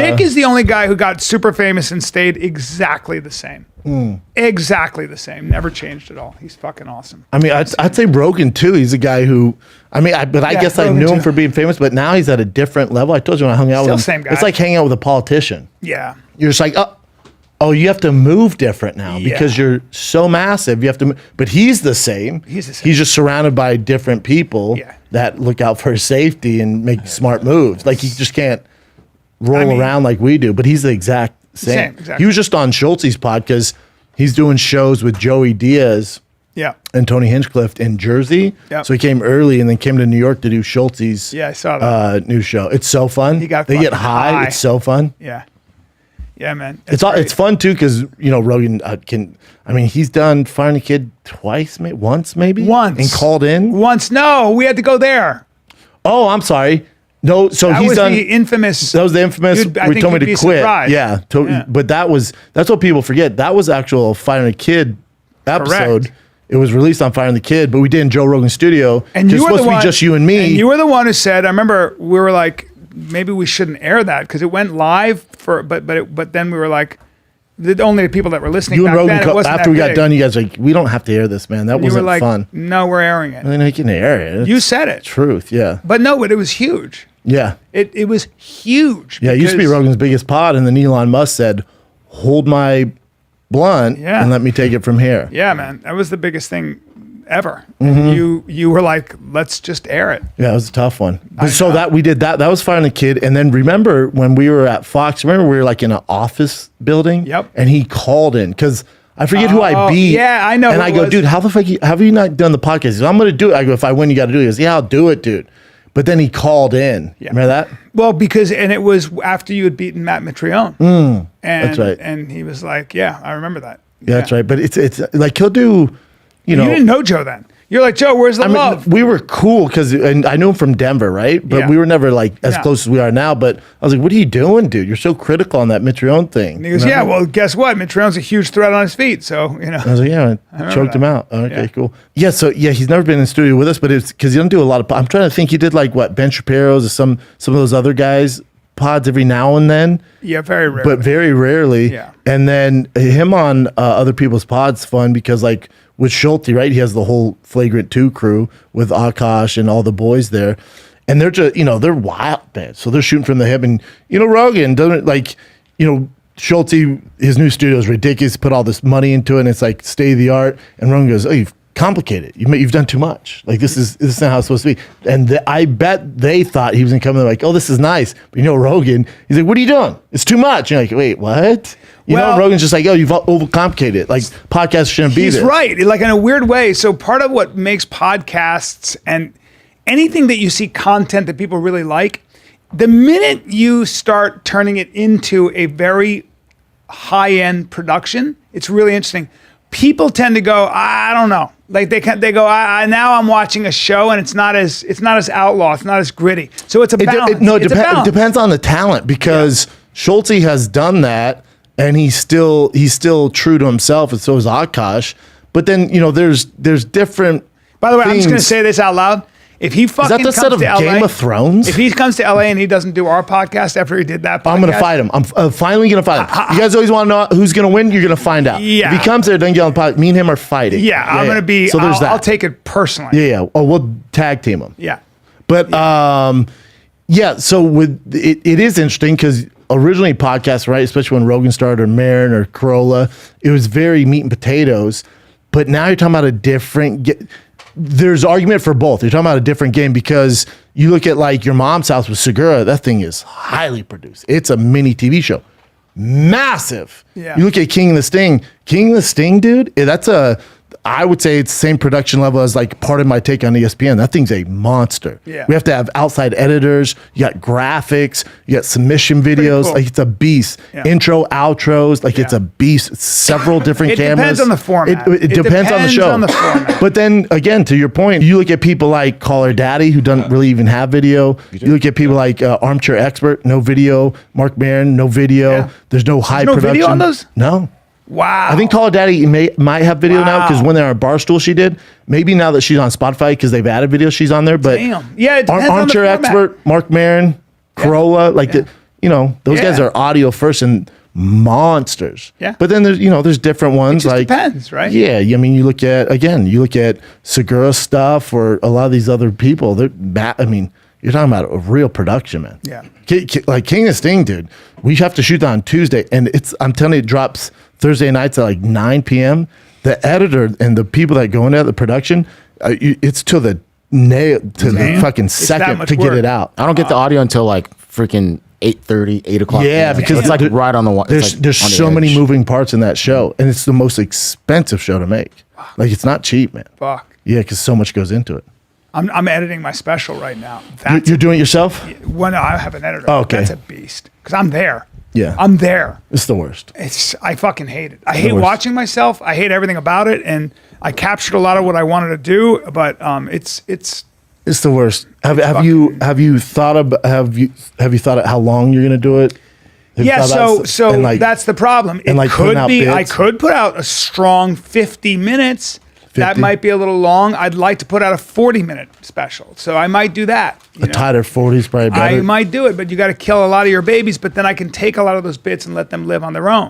Nick is the only guy who got super famous and stayed exactly the same. Exactly the same. Never changed at all. He's fucking awesome. I mean, I'd say Rogan too. He's a guy who, I guess I knew him for being famous, but now he's at a different level. I told you when I hung out with him, same guy. It's like hanging out with a politician. Yeah. You're just like, oh, you have to move different now because you're so massive. You have to, but he's the same. He's just surrounded by different people that look out for his safety and make smart moves. Like he just can't roll around like we do, but he's the exact same. Exactly. He was just on Schultz's pod because he's doing shows with Joey Diaz and Tony Hinchcliffe in Jersey. So he came early and then came to New York to do Schultz's I saw that. New show. It's so fun. They get high. It's so fun. Yeah, man. It's fun too because Rogan he's done Firing the Kid once maybe and called in once. No, we had to go there. Oh, I'm sorry. No, so he's done the infamous. That was the infamous. We told me to quit. Surprised. Yeah, but that's what people forget. That was actual Firing the Kid episode. Correct. It was released on Firing the Kid, but we did in Joe Rogan's studio. And you were supposed to be just you and me. And you were the one who said. I remember we were like, maybe we shouldn't air that because it went live but then we were like, only the people that were listening. You and Rogan after we got done, you guys were like, we don't have to air this, man. That wasn't fun. No, we're airing it. I mean, I can air it. You said it. Truth, yeah. But it was huge. Yeah. It was huge. Yeah, it used to be Rogan's biggest pod, and then Elon Musk said, hold my blunt and let me take it from here. Yeah, man. That was the biggest thing ever. Mm-hmm. You were like, let's just air it. Yeah, it was a tough one. So that we did that. That was Firing the Kid. And then remember when we were at Fox, remember we were like in an office building? Yep. And he called in because I forget who I beat. Yeah, I know. And I go, dude, how the fuck have you not done the podcast? He goes, I'm going to do it. I go, if I win, you got to do it. He goes, yeah, I'll do it, dude. But then he called in. Yeah. Remember that? Well, and it was after you had beaten Matt Mitrione. And, that's right. And he was like, yeah, I remember that. Yeah, that's right. But it's like he'll do, you didn't know Joe then. You're like, Joe, where's the love? We were cool because I knew him from Denver, right? But we were never like as close as we are now. But I was like, what are you doing, dude? You're so critical on that Mitrione thing. And he goes, yeah, well, guess what? Mitrione's a huge threat on his feet. So, I was like, yeah, I choked him out. Okay, cool. Yeah, so he's never been in the studio with us, but it's because he doesn't do a lot of, I'm trying to think he did like what, Ben Shapiro's or some of those other guys pods every now and then. Yeah, very rarely. But very rarely. Yeah. And then him on other people's pods fun because like, with Schulte, right? He has the whole Flagrant 2 crew with Akash and all the boys there. And they're just, they're wild, man. So they're shooting from the hip. And, Rogan doesn't Schulte, his new studio is ridiculous. Put all this money into it and it's like state of the art. And Rogan goes, oh, you've complicated. You've done too much. Like this is not how it's supposed to be. And I bet they thought he was going to come in like, oh, this is nice. But Rogan, he's like, what are you doing? It's too much. And you're like, wait, what? Rogan's just like, oh, you've overcomplicated it. Like, podcasts shouldn't be there. He's right. Like, in a weird way. So, part of what makes podcasts and anything that you see content that people really like, the minute you start turning it into a very high-end production, it's really interesting. People tend to go, I don't know. Like, they go, now I'm watching a show and it's not as outlaw, it's not as gritty. So, it's a balance. It depends on the talent because Schulte has done that. And he's still true to himself, and so is Akash. But then there's different. By the way, I'm just going to say this out loud. If he fucking is that the set of Game of Thrones? If he comes to LA and he doesn't do our podcast after he did that podcast, I'm going to fight him. I'm finally going to fight him. You guys always want to know who's going to win. You're going to find out. Yeah. If he comes there, doesn't get on the podcast, me and him are fighting. Yeah, I'm going to be. So there's that. I'll take it personally. Yeah. Oh, we'll tag team him. Yeah. But so with it is interesting because. Originally podcasts, right? Especially when Rogan started or Marin or Corolla, it was very meat and potatoes. But now you're talking about a different. There's argument for both. You're talking about a different game because you look at like Your Mom's House with Segura. That thing is highly produced. It's a mini TV show, massive. Yeah. You look at King of the Sting. King of the Sting, dude. I would say it's the same production level as like Part of My Take on ESPN. That thing's a monster. Yeah. We have to have outside editors. You got graphics. You got submission videos. Cool. Like it's a beast. Yeah. Intro, outros. Like it's a beast. It's several different cameras. It depends on the format. It depends on the show. But then again, to your point, you look at people like Caller Daddy who doesn't really even have video. You look at people like Armchair Expert, no video. Mark Maron, no video. Yeah. There's no high production. No video on those? No. Wow. I think Call of Daddy might have video now because when they're on Barstool, she did. Maybe now that she's on Spotify because they've added video, she's on there. But damn. Yeah, it depends Armchair on the Expert, Mark Maron, Corolla, those guys Yeah. are audio first and monsters. Yeah. But then there's different ones. It just like depends, right? Yeah. I mean, you look at Segura stuff or a lot of these other people. You're talking about a real production, man. Yeah. Like King of Sting, dude. We have to shoot that on Tuesday, and I'm telling you, it drops Thursday nights at like 9 p.m. The editor and the people that go into the production, it's to the the fucking second to get it out. I don't get the audio until like freaking 8:30, 8 o'clock. Yeah, because it's like right on the one. There's on the so many edge. moving parts in that show, and it's the most expensive show to make. Like, it's not cheap, man. Fuck. Yeah, because so much goes into it. I'm editing my special right now. You're doing it yourself? When I have an editor. Oh, okay. That's a beast. Because I'm there. Yeah. I'm there. It's the worst. I fucking hate it. I hate worst. watching myself. I hate everything about it. And I captured a lot of what I wanted to do, but it's It's the worst. Have you thought of how long you're gonna do it? Have you yeah. thought about So and, like, that's the problem. It and, like, putting could out be. I bits? could put out a strong 50 minutes. That 50? might be a little long. I'd like to put out a 40-minute special. So I might do that. a tighter 40s probably better. I might do it, but you got to kill a lot of your babies. But then I can take a lot of those bits and let them live on their own.